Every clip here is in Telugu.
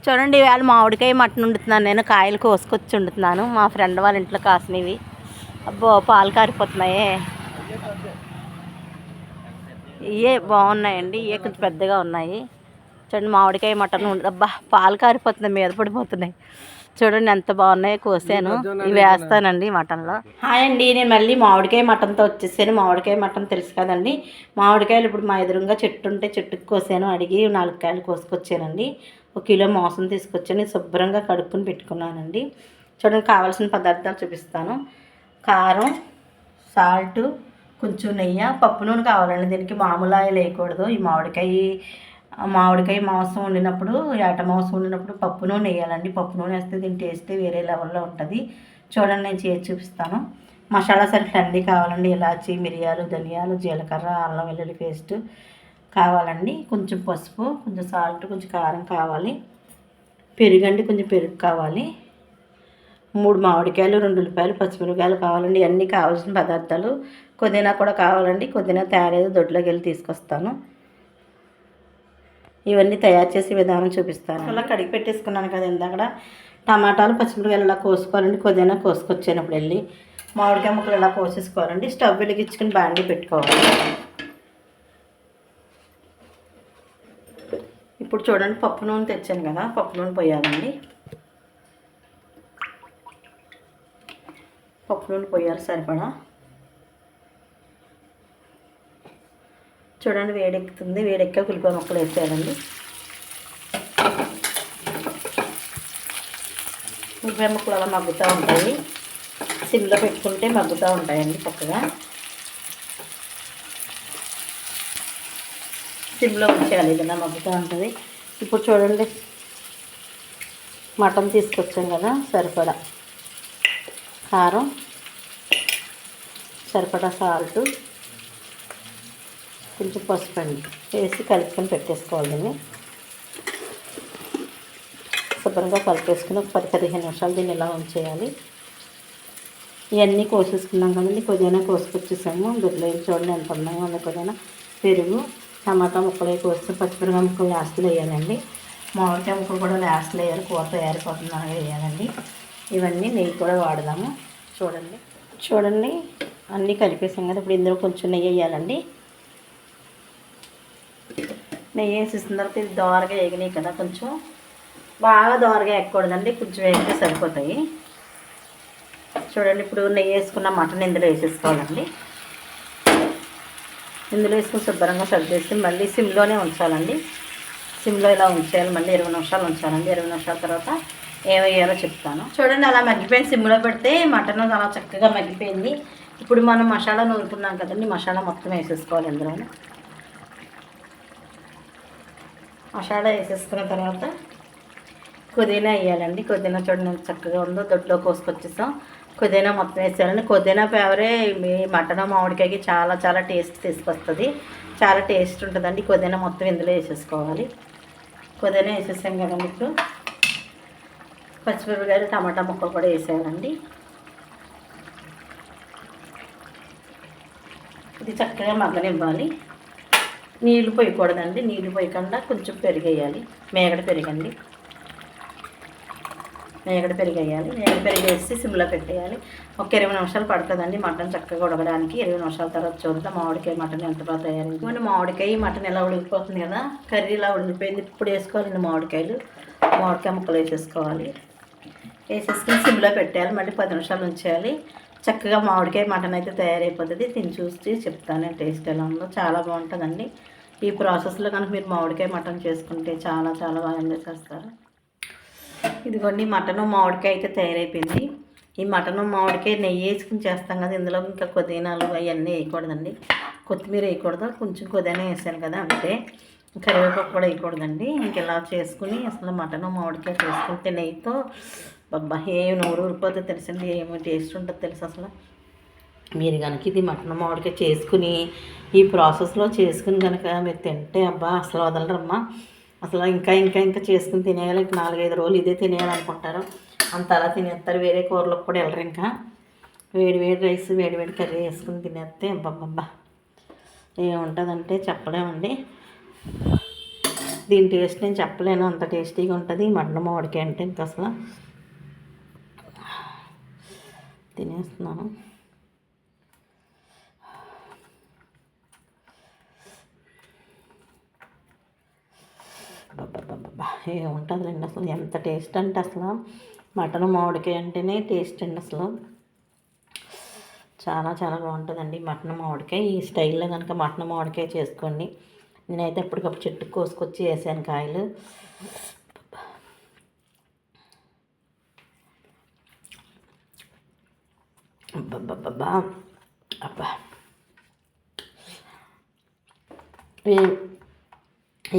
చూడండి ఇవాళ మామిడికాయ మటన్ వండుతున్నాను. నేను కాయలు కోసుకొచ్చి వండుతున్నాను. మా ఫ్రెండ్ వాళ్ళ ఇంట్లో కాసినవి. అబ్బో పాలు కారిపోతున్నాయే. ఇవే బాగున్నాయండి. ఇవే కొంచెం పెద్దగా ఉన్నాయి. చూడండి మామిడికాయ మటన్ అబ్బా పాలు కారిపోతున్నాయి, మీద పడిపోతున్నాయి. చూడండి ఎంత బాగున్నాయో. కోసాను, ఇవి వేస్తానండి మటన్లో. హాయ్ అండి, నేను మళ్ళీ మామిడికాయ మటన్తో వచ్చేసాను. మామిడికాయ మటన్ తెలుసు కదండి. మామిడికాయలు ఇప్పుడు మా ఎదురుగా చెట్టు ఉంటే చెట్టుకు కోసాను. అడిగి 4 కాయలు కోసుకొచ్చానండి. 1 కిలో మోసం తీసుకొచ్చాను. శుభ్రంగా కడుక్కుని పెట్టుకున్నానండి. చూడండి కావాల్సిన పదార్థాలు చూపిస్తాను. కారం, సాల్ట్, కొంచెం నెయ్యి, పప్పు నూనె కావాలండి. దీనికి మామూలు ఆయిల్ వేయకూడదు. ఈ మామిడికాయ మాంసం వండినప్పుడు, ఏట మాంసం వండినప్పుడు పప్పు నూనె వేయాలండి. పప్పు నూనె వేస్తే దీని టేస్ట్ వేరే లెవెల్లో ఉంటుంది. చూడండి నేను చేసి చూపిస్తాను. మసాలా సరుకులు అన్నీ కావాలండి. ఇలాచి, మిరియాలు, ధనియాలు, జీలకర్ర, అల్లం వెల్లుల్లి పేస్ట్ కావాలండి. కొంచెం పసుపు, కొంచెం సాల్ట్, కొంచెం కారం కావాలి. పెరుగండి, కొంచెం పెరుగు కావాలి. 3 మామిడికాయలు, 2 ఉల్లిపాయలు, పచ్చిమిరపకాయలు కావాలండి. అన్నీ కావాల్సిన పదార్థాలు. పుదీనా కూడా కావాలండి. పుదీనా తయారైతే దొడ్లోకి వెళ్ళి తీసుకొస్తాను. ఇవన్నీ తయారు చేసే విధానం చూపిస్తాను. అలా కడిగి పెట్టేసుకున్నాను కదా ఇందాక. టమాటాలు, పచ్చిమిరపకాయలు ఇలా కోసుకోవాలండి. పుదీనా కోసుకొచ్చేటప్పుడు వెళ్ళి మామిడికాయ ముక్కలు ఇలా కోసేసుకోవాలండి. స్టవ్ వెలిగించుకుని బాండీ పెట్టుకోవాలి. ఇప్పుడు చూడండి పప్పు నూనె తెచ్చాను కదా, పప్పు నూనె పోయాలండి. పప్పు నూనె పోయాలి సరిపడా. చూడండి వేడెక్కుతుంది. వేడెక్కా ఉల్లిపాయ ముక్కలు వేసేయాలండి. ఉల్లిపాయ ముక్కలు అలా మగ్గుతూ ఉంటాయి. సిమ్లో పెట్టుకుంటే మగ్గుతూ ఉంటాయండి చక్కగా. సిమ్లో ఉంచేయాలి, ఇలా మగ్గుతూ ఉంటుంది. ఇప్పుడు చూడండి మటన్ తీసుకొచ్చాం కదా, సరిపడా కారం, సరిపడా సాల్ట్, కొంచెం పసుపు అండి వేసి కలుపుకొని పెట్టేసుకోవాలి. దీన్ని శుభ్రంగా కలిపేసుకుని ఒక 10-15 నిమిషాలు దీన్ని ఇలా ఉంచేయాలి. ఇవన్నీ కోసేసుకున్నాం కదండి. పుదీనా కోసుకొచ్చేసాము. దొడ్లో చూడండి ఎంత ఉన్నాయో ఉంది పుదీనా. పెరుగు, టమాటా ముక్కలు కోసి, పచ్చిమిరపకాయ ముక్కలు లాస్ట్లో వేయాలండి. మామిడికాయ ముక్కలు కూడా లాస్ట్లో వేయాలి. కూర తయారైపోతుంది అలాగే వేయాలండి. ఇవన్నీ నెయ్యి కూడా వాడదాము. చూడండి అన్నీ కలిపేసాం కదా. ఇప్పుడు ఇందులో కొంచెం నెయ్యి వేయాలండి. నెయ్యి వేసేసిన తర్వాత ఇది దోరగా వేగినాయి కదా, కొంచెం బాగా దోరగా వేయకూడదండి, కొంచెం వేస్తే సరిపోతాయి. చూడండి ఇప్పుడు నెయ్యి వేసుకున్న మటన్ ఇందులో వేసేసుకోవాలండి. ఇందులో వేసుకుని శుభ్రంగా సర్దేసి మళ్ళీ సిమ్లోనే ఉంచాలండి. సిమ్లో ఇలా ఉంచేయాలి. మళ్ళీ 20 నిమిషాలు ఉంచాలండి. 20 నిమిషాల తర్వాత ఏమయ్యాలో చెప్తాను. చూడండి అలా మగ్గిపోయింది. సిమ్లో పెడితే మటన్ అలా చక్కగా మగ్గిపోయింది. ఇప్పుడు మనం మసాలా నూరుకున్నాం కదండి, మసాలా మొత్తం వేసేసుకోవాలి. ఇందులో మసాలా వేసేసుకున్న తర్వాత పుదీనా వేయాలండి. పుదీనా చూడండి చక్కగా ఉందో, దొడ్లో కోసుకొచ్చేసాం. పుదీనా మొత్తం వేసేయాలండి. పుదీనా ఫేవరే మీ మటన్ మామిడికాయకి చాలా చాలా టేస్ట్ తీసుకొస్తుంది. చాలా టేస్ట్ ఉంటుందండి. పుదీనా మొత్తం ఇందులో వేసేసుకోవాలి. పుదీనా వేసేసాం కదండి. ఇప్పుడు పచ్చిమిరపకాయలు, టమాటా ముక్కలు కూడా వేసేయాలండి. ఇది చక్కగా మగ్గనివ్వాలి. నీళ్ళు పోయకూడదండి. నీళ్ళు పోయకుండా కొంచెం పెరిగేయాలి. మేగడ పెరిగండి. మేగడ పెరిగేయాలి. మేగడ పెరిగేసి సిమ్లో పెట్టేయాలి. ఒక 20 నిమిషాలు పడుతుందండి మటన్ చక్కగా ఉడకడానికి. 20 నిమిషాల తర్వాత చూద్దాం మామిడికాయ మటన్ ఎంత బాగా తయారైంది. మామిడికాయ మటన్ ఎలా ఉడికిపోతుంది కదా, కర్రీ ఇలా ఉడికిపోయింది. ఇప్పుడు వేసుకోవాలండి మామిడికాయ ముక్కలు వేసేసుకోవాలి. వేసేసుకుని సిమ్లో పెట్టేయాలి. మళ్ళీ 10 నిమిషాలు ఉంచేయాలి. చక్కగా మామిడికాయ మటన్ అయితే తయారైపోతుంది. దీన్ని చూసి చెప్తాను టేస్ట్ ఎలా ఉందో. చాలా బాగుంటుందండి. ఈ ప్రాసెస్లో కనుక మీరు మామిడికాయ మటన్ చేసుకుంటే చాలా చాలా బాగా ఎంజాయ్ చేస్తారు. ఇదిగోండి మటను మామిడికాయ అయితే తయారైపోయింది. ఈ మటను మామిడికాయ నెయ్యి వేసుకుని చేస్తాం కదా, ఇందులో ఇంకా పుదీనాలు అవన్నీ వేయకూడదండి. కొత్తిమీర వేయకూడదు. కొంచెం పుదీనా వేసాను కదా అంతే. కరివేపాకు కూడా వేయకూడదండి. ఇంక ఇలా చేసుకుని అసలు మటను మామిడికాయ చేసుకుంటే నెయ్యితో బాబా ఏమి నోరు ఊరిపోతే తెలుసండి. ఏమో టేస్ట్ ఉంటుంది తెలుసు. అసలు మీరు కనుక ఇది మటన్ మామిడికాయ చేసుకుని ఈ ప్రాసెస్లో చేసుకుని కనుక మీరు తింటే అబ్బా అసలు వదలరమ్మా. అసలు ఇంకా చేసుకుని తినేయాలి. 4-5 రోజులు ఇదే తినేయాలనుకుంటారు. అంత అలా తినేస్తారు. వేరే కూరలకు కూడా వెళ్ళరు. ఇంకా వేడి రైస్, వేడి కర్రీ వేసుకుని తినేస్తే అబ్బబ్బబ్బా ఏముంటుందంటే చెప్పలేమండి. దీని టేస్ట్ నేను చెప్పలేను, అంత టేస్టీగా ఉంటుంది మటన్ మామిడికాయ అంటే. ఇంకా అసలు తినేస్తున్నాను. ఏముంటుందండి అసలు, ఎంత టేస్ట్ అంటే అసలు మటన్ మామిడికాయ అంటేనే టేస్ట్ అండి అసలు. చాలా చాలా బాగుంటుందండి మటన్ మామిడికాయ. ఈ స్టైల్లో కనుక మటన్ మామిడికాయ చేసుకోండి. నేనైతే ఎప్పటికప్పుడు చెట్టుకు కోసుకొచ్చి వేసాను కాయలు. అబ్బబ్బబ్బా అబ్బా,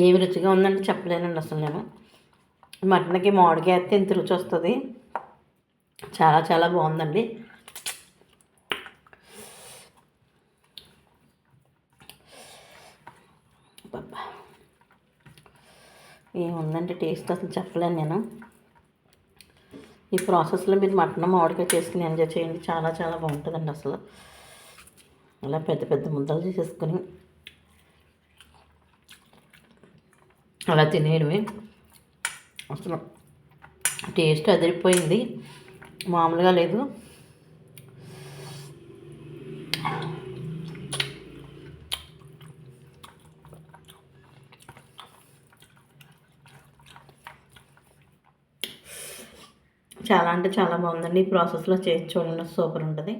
ఏమి రుచిగా ఉందంటే చెప్పలేనండి అసలు. నేను మటన్కి మామిడికాయ అయితే ఇంత రుచి వస్తుంది. చాలా చాలా బాగుందండి. ఏముందంటే టేస్ట్ అసలు చెప్పలేను నేను. ఈ ప్రాసెస్లో మీరు మటన్ మామిడికాయ చేసుకుని ఎంజాయ్ చేయండి, చాలా చాలా బాగుంటుందండి అసలు. అలా పెద్ద పెద్ద ముద్దలు చేసేసుకొని అలా తినేయడమే. అసలు టేస్ట్ అదిరిపోయింది, మామూలుగా లేదు. చాలా అంటే చాలా బాగుందండి. ఈ ప్రాసెస్లో చేసి చూడండి, సూపర్ ఉంటుంది.